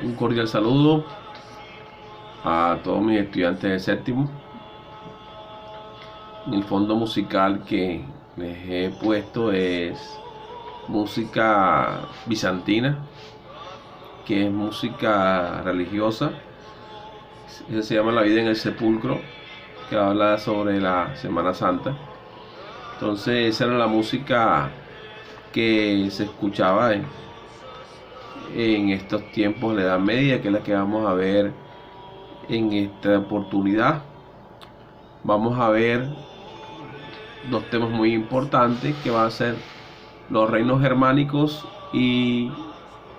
Un cordial saludo a todos mis estudiantes de séptimo. El fondo musical que les he puesto es música bizantina, que es música religiosa. Eso se llama La vida en el sepulcro, que habla sobre la Semana Santa. Entonces esa era la música que se escuchaba en estos tiempos de la Edad Media, que es la que vamos a ver en esta oportunidad. Vamos a ver dos temas muy importantes que van a ser los reinos germánicos y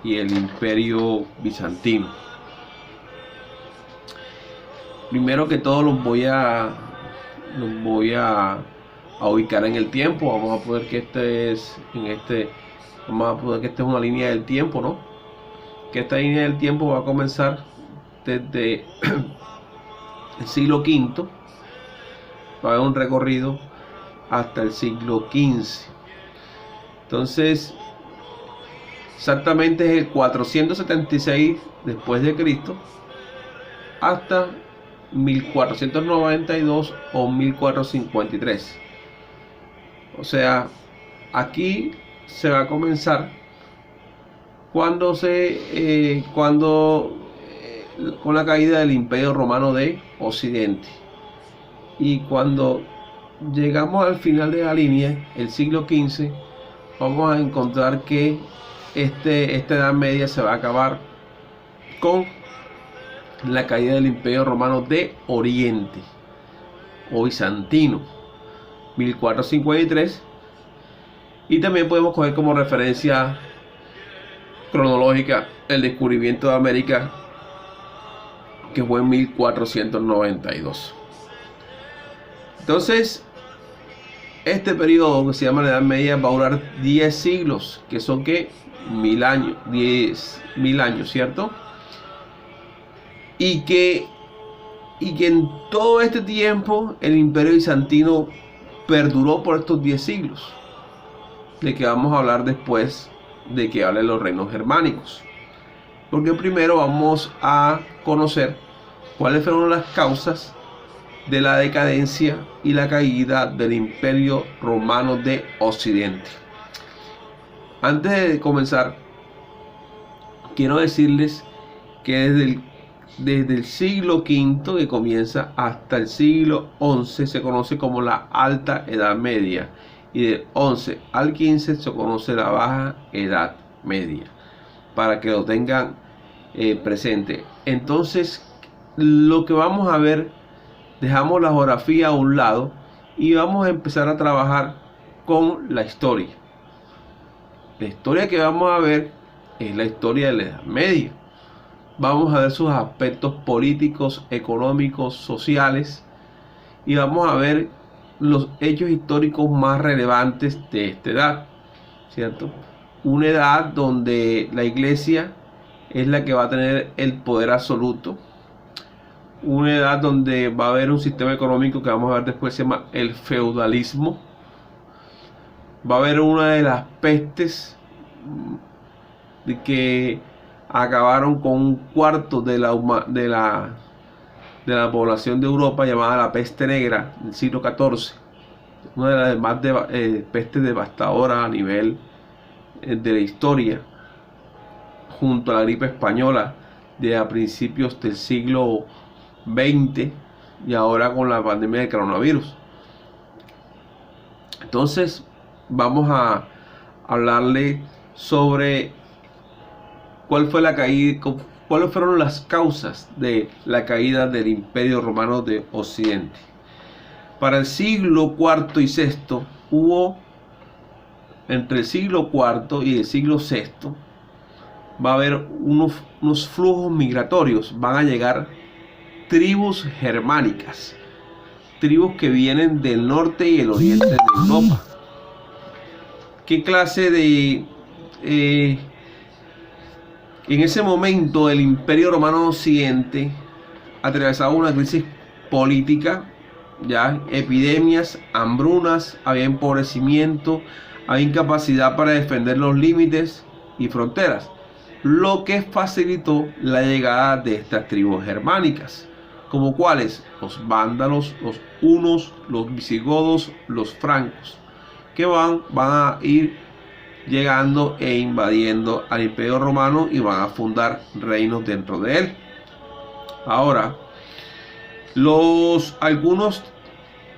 el imperio bizantino. Primero que todo los voy a ubicar en el tiempo. Vamos a poner que vamos a poner que esta es una línea del tiempo, ¿no? Que esta línea del tiempo va a comenzar desde el siglo V, va a haber un recorrido hasta el siglo XV. Entonces, exactamente es el 476 después de Cristo hasta 1492 o 1453. O sea, aquí se va a comenzar con la caída del Imperio Romano de Occidente. Y cuando llegamos al final de la línea, el siglo XV, vamos a encontrar que esta Edad Media se va a acabar con la caída del Imperio Romano de Oriente o bizantino, 1453. Y también podemos coger como referencia cronológica el descubrimiento de América, que fue en 1492. Entonces, este periodo que se llama la Edad Media va a durar 10 siglos, que son que 1000 años, 10.000 años, ¿cierto? Y que en todo este tiempo el Imperio Bizantino perduró por estos 10 siglos, de que vamos a hablar después de que hable los reinos germánicos. Porque primero vamos a conocer cuáles fueron las causas de la decadencia y la caída del Imperio Romano de Occidente. Antes de comenzar, quiero decirles que desde el siglo V, que comienza, hasta el siglo XI se conoce como la Alta Edad Media, y del XI al XV se conoce la Baja Edad Media, para que lo tengan presente. Entonces, lo que vamos a ver, dejamos la geografía a un lado y vamos a empezar a trabajar con la historia. La historia que vamos a ver es la historia de la Edad Media. Vamos a ver sus aspectos políticos, económicos, sociales, y vamos a ver los hechos históricos más relevantes de esta edad, ¿cierto? Una edad donde la iglesia es la que va a tener el poder absoluto. Una edad donde va a haber un sistema económico que vamos a ver después, se llama el feudalismo. Va a haber una de las pestes de que acabaron con un cuarto de la población de Europa, llamada la peste negra del siglo XIV. Una de las más pestes devastadoras a nivel de la historia, junto a la gripe española de a principios del siglo XX y ahora con la pandemia del coronavirus. Entonces vamos a hablarle sobre cuáles fueron las causas de la caída del Imperio Romano de Occidente. Para el siglo IV y VI hubo, entre el siglo IV y el siglo VI, va a haber unos flujos migratorios. Van a llegar tribus germánicas, tribus que vienen del norte y el oriente de Europa. ¿Qué clase de... en ese momento el Imperio Romano de Occidente atravesaba una crisis política, ya epidemias, hambrunas, había empobrecimiento, había incapacidad para defender los límites y fronteras. lo que facilitó la llegada de estas tribus germánicas, como cuáles: los vándalos, los hunos, los visigodos, los francos, que van a ir llegando e invadiendo al Imperio Romano y van a fundar reinos dentro de él. Ahora, algunos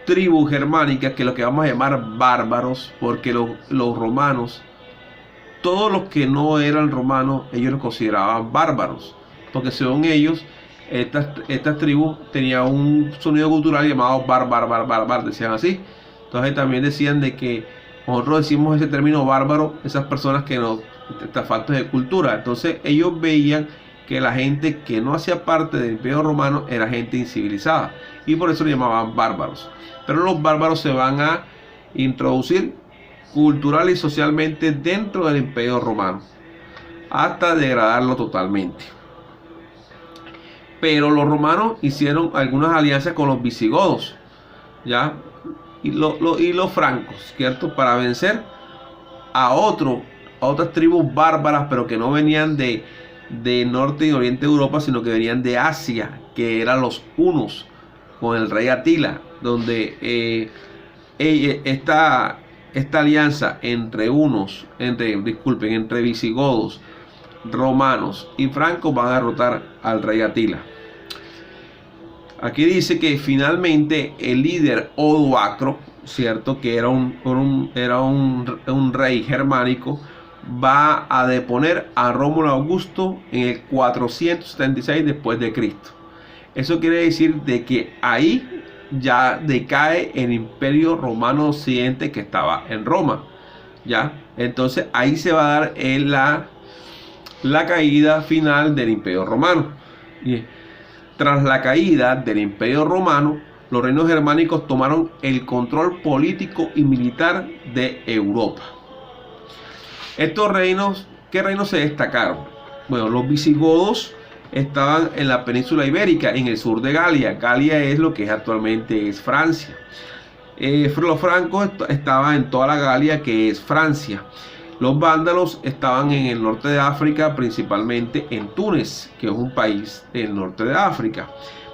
tribus germánicas, que lo que vamos a llamar bárbaros, porque los romanos, todos los que no eran romanos, ellos los consideraban bárbaros, porque según ellos, estas tribus tenían un sonido cultural llamado bárbaro, decían así. Entonces también decían de que nosotros decimos ese término bárbaro, esas personas que no, están faltos de cultura. Entonces ellos veían que la gente que no hacía parte del Imperio Romano era gente incivilizada, y por eso lo llamaban bárbaros. Pero los bárbaros se van a introducir cultural y socialmente dentro del Imperio Romano hasta degradarlo totalmente. Pero los romanos hicieron algunas alianzas con los visigodos, ¿ya? Y los francos, ¿cierto? Para vencer a otras tribus bárbaras, pero que no venían de norte y oriente de Europa, sino que venían de Asia, que eran los hunos, con el rey Atila, donde esta alianza entre visigodos, romanos y francos van a derrotar al rey Atila. Aquí dice que finalmente el líder Odoacro, cierto, que era un rey germánico, va a deponer a Rómulo Augusto en el 476 después de Cristo. Eso quiere decir de que ahí ya decae el Imperio Romano Occidente, que estaba en Roma, ¿ya? Entonces ahí se va a dar la caída final del Imperio Romano. Y tras la caída del Imperio Romano, los reinos germánicos tomaron el control político y militar de Europa. Estos reinos, ¿qué reinos se destacaron? Bueno, los visigodos estaban en la península ibérica, en el sur de Galia. Galia es lo que actualmente es Francia. Los francos estaban en toda la Galia, que es Francia. Los vándalos estaban en el norte de África, principalmente en Túnez, que es un país del norte de África.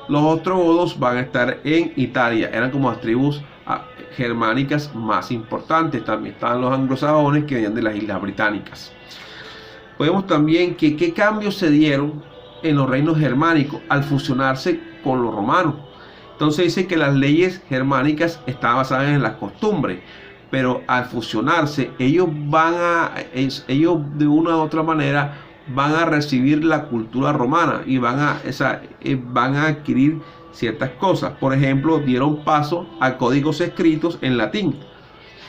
Los ostrogodos van a estar en Italia, eran como las tribus germánicas más importantes. También estaban los anglosajones, que venían de las islas británicas. Podemos también que qué cambios se dieron en los reinos germánicos al fusionarse con los romanos. Entonces dice que las leyes germánicas estaban basadas en las costumbres, pero al fusionarse ellos de una u otra manera van a recibir la cultura romana y van a adquirir ciertas cosas. Por ejemplo, dieron paso a códigos escritos en latín,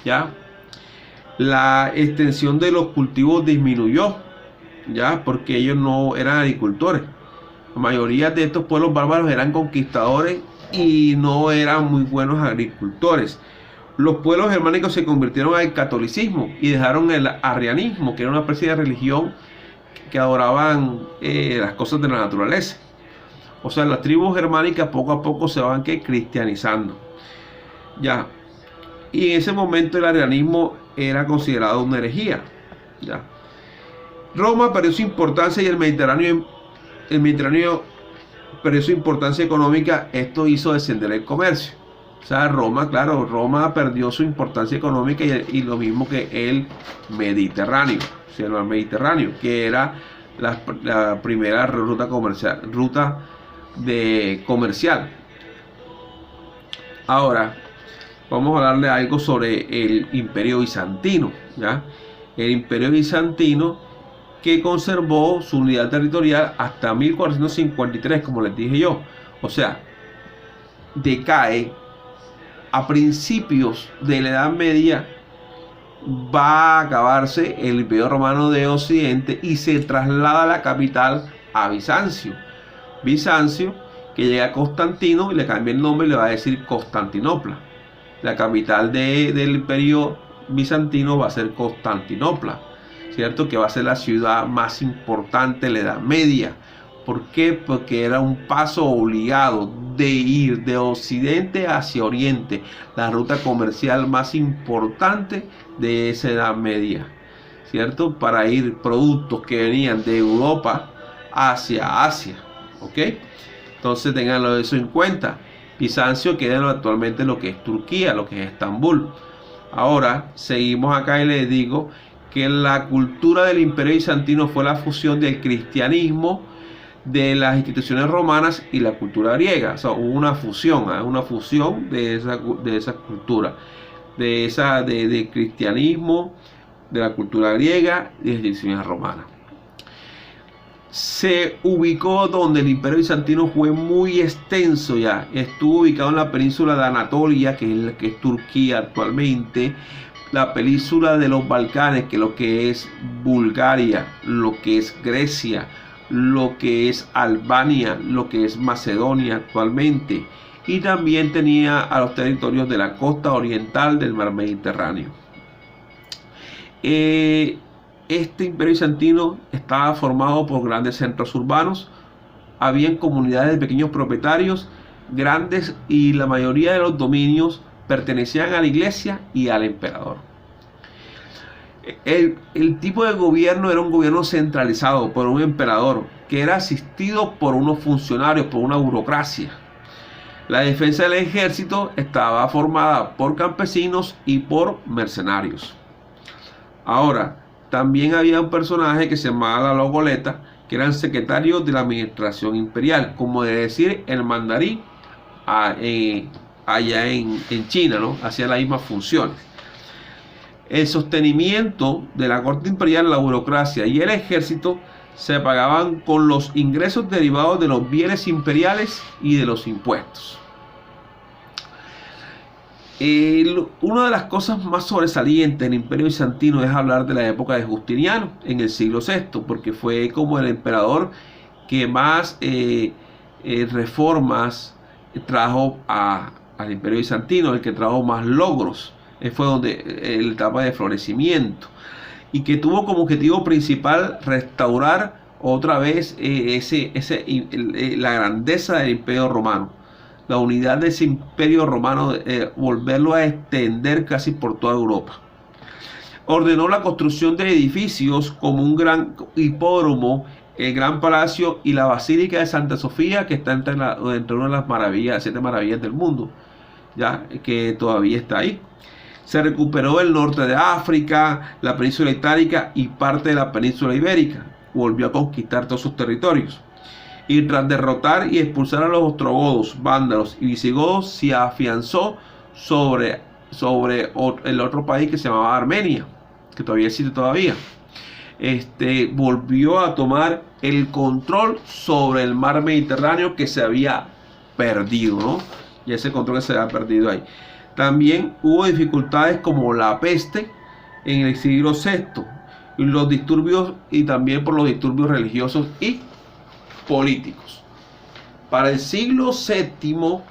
¿ya? La extensión de los cultivos disminuyó, ¿ya? Porque ellos no eran agricultores. La mayoría de estos pueblos bárbaros eran conquistadores y no eran muy buenos agricultores. Los pueblos germánicos se convirtieron al catolicismo y dejaron el arrianismo, que era una especie de religión que adoraban las cosas de la naturaleza. O sea, las tribus germánicas poco a poco se van cristianizando, ya. Y en ese momento el arrianismo era considerado una herejía, ya. Roma perdió su importancia y el Mediterráneo perdió su importancia económica. Esto hizo descender el comercio. O sea, Roma perdió su importancia económica y lo mismo que el Mediterráneo, o sea, el Mediterráneo, que era la primera ruta comercial. Ahora vamos a hablar de algo sobre el Imperio Bizantino, ¿ya? El Imperio Bizantino, que conservó su unidad territorial hasta 1453, como les dije yo. O sea, decae a principios de la Edad Media. Va a acabarse el Imperio Romano de Occidente y se traslada la capital a Bizancio. Bizancio, que llega a Constantino y le cambia el nombre y le va a decir Constantinopla. La capital del Imperio Bizantino va a ser Constantinopla, ¿cierto? Que va a ser la ciudad más importante de la Edad Media. ¿Por qué? Porque era un paso obligado de ir de occidente hacia oriente, la ruta comercial más importante de esa Edad Media, ¿cierto? Para ir productos que venían de Europa hacia Asia, ¿ok? Entonces tenganlo eso en cuenta. Bizancio queda actualmente lo que es Turquía, lo que es Estambul. Ahora seguimos acá y les digo que la cultura del Imperio Bizantino fue la fusión del cristianismo, de las instituciones romanas y la cultura griega. O sea, hubo una fusión de esa cultura, de cristianismo, de la cultura griega y de las instituciones romanas. Se ubicó donde el Imperio Bizantino fue muy extenso ya. Estuvo ubicado en la península de Anatolia, que es Turquía actualmente, la península de los Balcanes, que es lo que es Bulgaria, lo que es Grecia, lo que es Albania, lo que es Macedonia actualmente, y también tenía a los territorios de la costa oriental del mar Mediterráneo. Este Imperio Bizantino estaba formado por grandes centros urbanos, habían comunidades de pequeños propietarios grandes, y la mayoría de los dominios pertenecían a la iglesia y al emperador. El tipo de gobierno era un gobierno centralizado por un emperador que era asistido por unos funcionarios, por una burocracia. La defensa del ejército estaba formada por campesinos y por mercenarios. Ahora, también había un personaje que se llamaba la Logoleta, que eran secretarios de la administración imperial, como de decir el mandarín allá en China, ¿no? Hacía las mismas funciones. El sostenimiento de la corte imperial, la burocracia y el ejército se pagaban con los ingresos derivados de los bienes imperiales y de los impuestos. Una de las cosas más sobresalientes del Imperio Bizantino es hablar de la época de Justiniano en el siglo VI, porque fue como el emperador que más reformas trajo al Imperio Bizantino, el que trajo más logros. Fue donde la etapa de florecimiento, y que tuvo como objetivo principal restaurar otra vez la grandeza del Imperio Romano, la unidad de ese Imperio Romano, volverlo a extender casi por toda Europa. Ordenó la construcción de edificios como un gran hipódromo, el Gran Palacio y la Basílica de Santa Sofía, que está entre una de las maravillas, 7 maravillas del mundo, ya que todavía está ahí. Se recuperó el norte de África, la península itálica y parte de la península ibérica. Volvió a conquistar todos sus territorios. Y tras derrotar y expulsar a los ostrogodos, vándalos y visigodos, se afianzó sobre el otro país que se llamaba Armenia, que todavía existe todavía. Volvió a tomar el control sobre el mar Mediterráneo que se había perdido, ¿no? Y ese control que se había perdido ahí. También hubo dificultades como la peste en el siglo VI, y los disturbios, y también por los disturbios religiosos y políticos. Para el siglo VII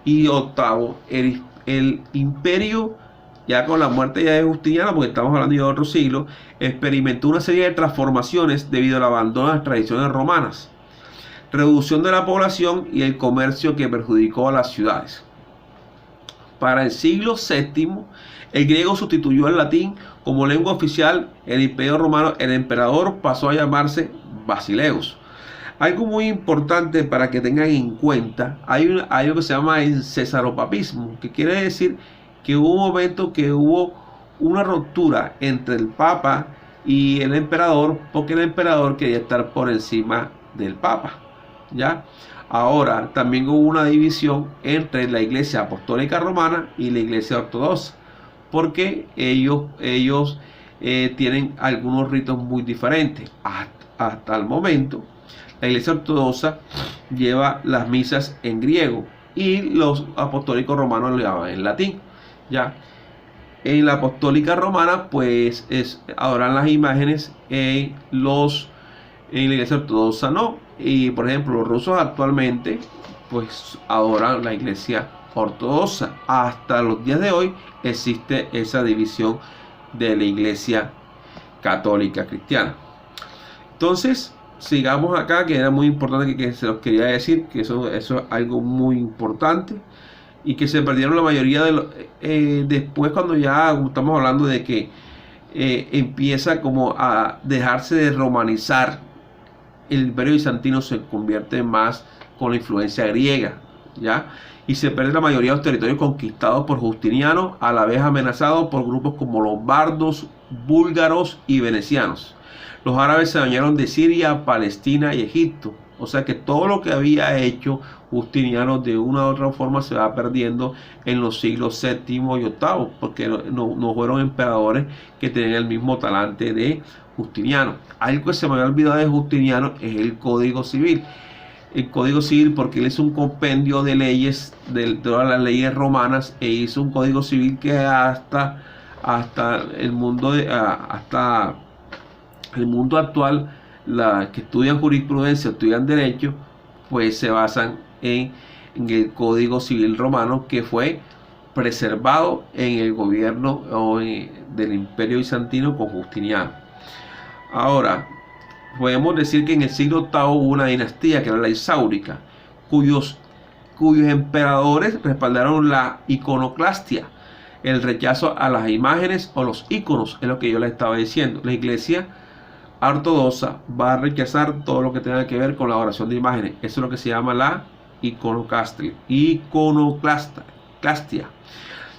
y VIII, el imperio, ya con la muerte ya de Justiniano, porque estamos hablando de otro siglo, experimentó una serie de transformaciones debido al abandono de las tradiciones romanas, reducción de la población y el comercio que perjudicó a las ciudades. Para el siglo VII, el griego sustituyó al latín como lengua oficial. El Imperio Romano, el emperador pasó a llamarse Basileus. Algo muy importante para que tengan en cuenta, hay algo que se llama el cesaropapismo, que quiere decir que hubo un momento que hubo una ruptura entre el Papa y el emperador, porque el emperador quería estar por encima del Papa, ¿ya? Ahora también hubo una división entre la Iglesia Apostólica Romana y la Iglesia Ortodoxa, porque ellos tienen algunos ritos muy diferentes. Hasta el momento, la Iglesia Ortodoxa lleva las misas en griego y los apostólicos romanos lo llevan en latín, ¿ya? En la Apostólica Romana, pues adoran las imágenes, en la Iglesia Ortodoxa no. Y por ejemplo, los rusos actualmente pues adoran la Iglesia Ortodoxa. Hasta los días de hoy existe esa división de la Iglesia Católica Cristiana. Entonces, sigamos acá, que era muy importante que se los quería decir, que eso es algo muy importante, y que se perdieron la mayoría de después, cuando ya estamos hablando de que empieza como a dejarse de romanizar. El imperio bizantino se convierte más con la influencia griega, ¿ya? Y se pierde la mayoría de los territorios conquistados por Justiniano, a la vez amenazados por grupos como lombardos, búlgaros y venecianos. Los árabes se bañaron de Siria, Palestina y Egipto. O sea que todo lo que había hecho Justiniano de una u otra forma se va perdiendo en los siglos VII y VIII, porque no fueron emperadores que tenían el mismo talante de Justiniano. Algo que se me había olvidado de Justiniano es el Código Civil. El Código Civil, porque él hizo un compendio de leyes, de todas las leyes romanas, e hizo un Código Civil que hasta el mundo hasta el mundo actual, que estudian jurisprudencia, estudian derecho, pues se basan en el Código Civil romano, que fue preservado en el gobierno del Imperio Bizantino con Justiniano. Ahora, podemos decir que en el siglo VIII hubo una dinastía que era la Isaurica, cuyos emperadores respaldaron la iconoclastia, el rechazo a las imágenes o los íconos, es lo que yo les estaba diciendo. La iglesia ortodoxa va a rechazar todo lo que tenga que ver con la adoración de imágenes. Eso es lo que se llama la iconoclastia.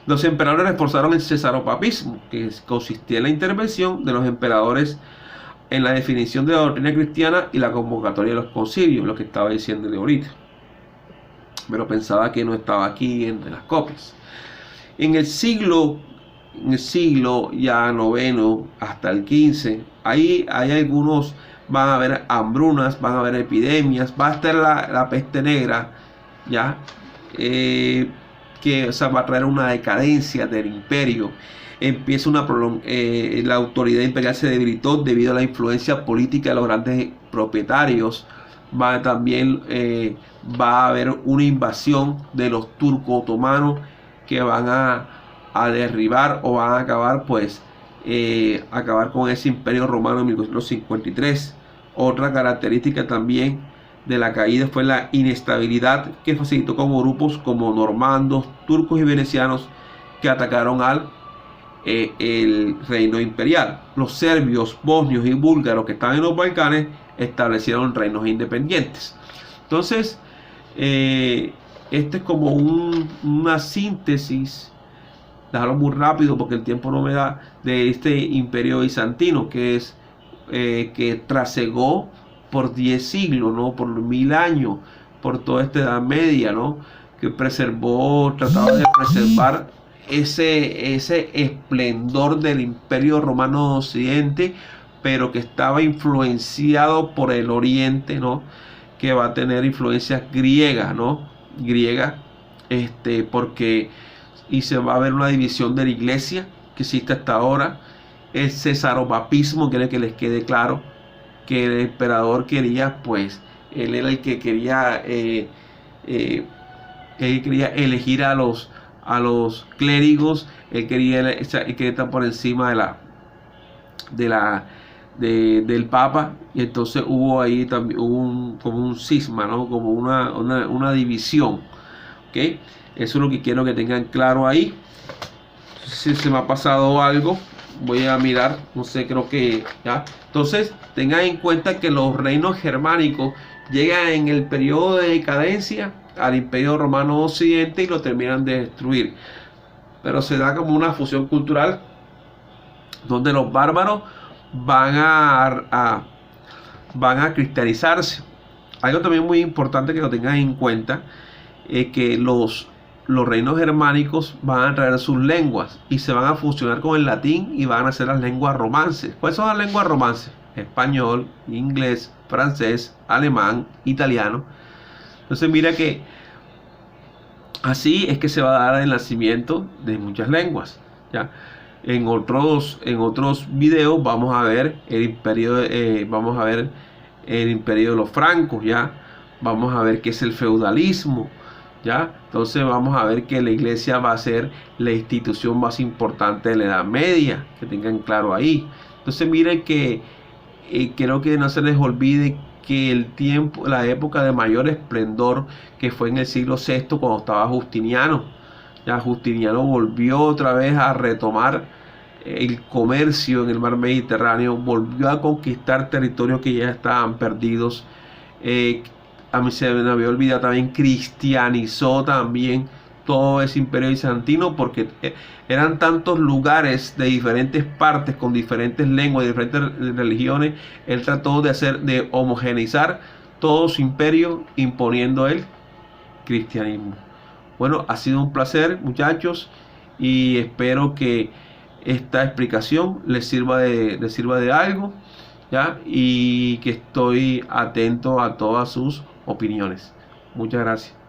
Los emperadores reforzaron el cesaropapismo, que consistía en la intervención de los emperadores en la definición de la doctrina cristiana y la convocatoria de los concilios, lo que estaba diciéndole ahorita. Pero pensaba que no estaba aquí entre las copias. En el siglo ya noveno hasta el 15, ahí hay algunos, van a haber hambrunas, van a haber epidemias, va a estar la peste negra, ya, que va a traer una decadencia del imperio. Empieza la autoridad imperial se debilitó debido a la influencia política de los grandes propietarios. También va a haber una invasión de los turco-otomanos que van a derribar o van a acabar, acabar con ese imperio romano en 1453. Otra característica también de la caída fue la inestabilidad que facilitó como grupos como normandos, turcos y venecianos que atacaron el reino imperial. Los serbios, bosnios y búlgaros que estaban en los Balcanes establecieron reinos independientes. Entonces, este es como una síntesis, déjalo muy rápido porque el tiempo no me da, de este imperio bizantino que trasegó por 10 siglos, ¿no? Por 1000 años, por toda esta Edad Media, ¿no? Que trataba de preservar ese esplendor del Imperio Romano de Occidente, pero que estaba influenciado por el Oriente, ¿no? Que va a tener influencias griegas, ¿no? Porque se va a ver una división de la iglesia que existe hasta ahora. El cesaropapismo, quiere que les quede claro que el emperador quería, él era el que quería, él quería elegir a los clérigos, él quería estar por encima del Papa, y entonces hubo ahí también como un cisma, ¿no? Como una división, ¿ok? Eso es lo que quiero que tengan claro ahí. Si se me ha pasado algo, voy a mirar, no sé, creo que ya. Entonces, tengan en cuenta que los reinos germánicos llegan en el periodo de decadencia al Imperio Romano Occidente y lo terminan de destruir. Pero se da como una fusión cultural donde los bárbaros van a cristalizarse. Algo también muy importante que lo tengan en cuenta es que los reinos germánicos van a traer sus lenguas y se van a fusionar con el latín y van a ser las lenguas romances. ¿Cuáles son las lenguas romances? Español, inglés, francés, alemán, italiano. Entonces mira que así es que se va a dar el nacimiento de muchas lenguas, ¿ya? En otros videos vamos a ver el imperio de los francos, ¿ya? Vamos a ver qué es el feudalismo, ¿ya? Entonces vamos a ver que la iglesia va a ser la institución más importante de la Edad Media, que tengan claro ahí. Entonces miren que creo que no se les olvide que la época de mayor esplendor que fue en el siglo VI cuando estaba Justiniano. Ya Justiniano volvió otra vez a retomar el comercio en el mar Mediterráneo, volvió a conquistar territorios que ya estaban perdidos. A mí se me había olvidado también, cristianizó también todo ese imperio bizantino, porque eran tantos lugares de diferentes partes, con diferentes lenguas, de diferentes religiones. Él trató de homogeneizar todo su imperio, imponiendo el cristianismo. Bueno, ha sido un placer, muchachos, y espero que esta explicación les sirva de algo, ¿ya? Y que estoy atento a todas sus opiniones. Muchas gracias.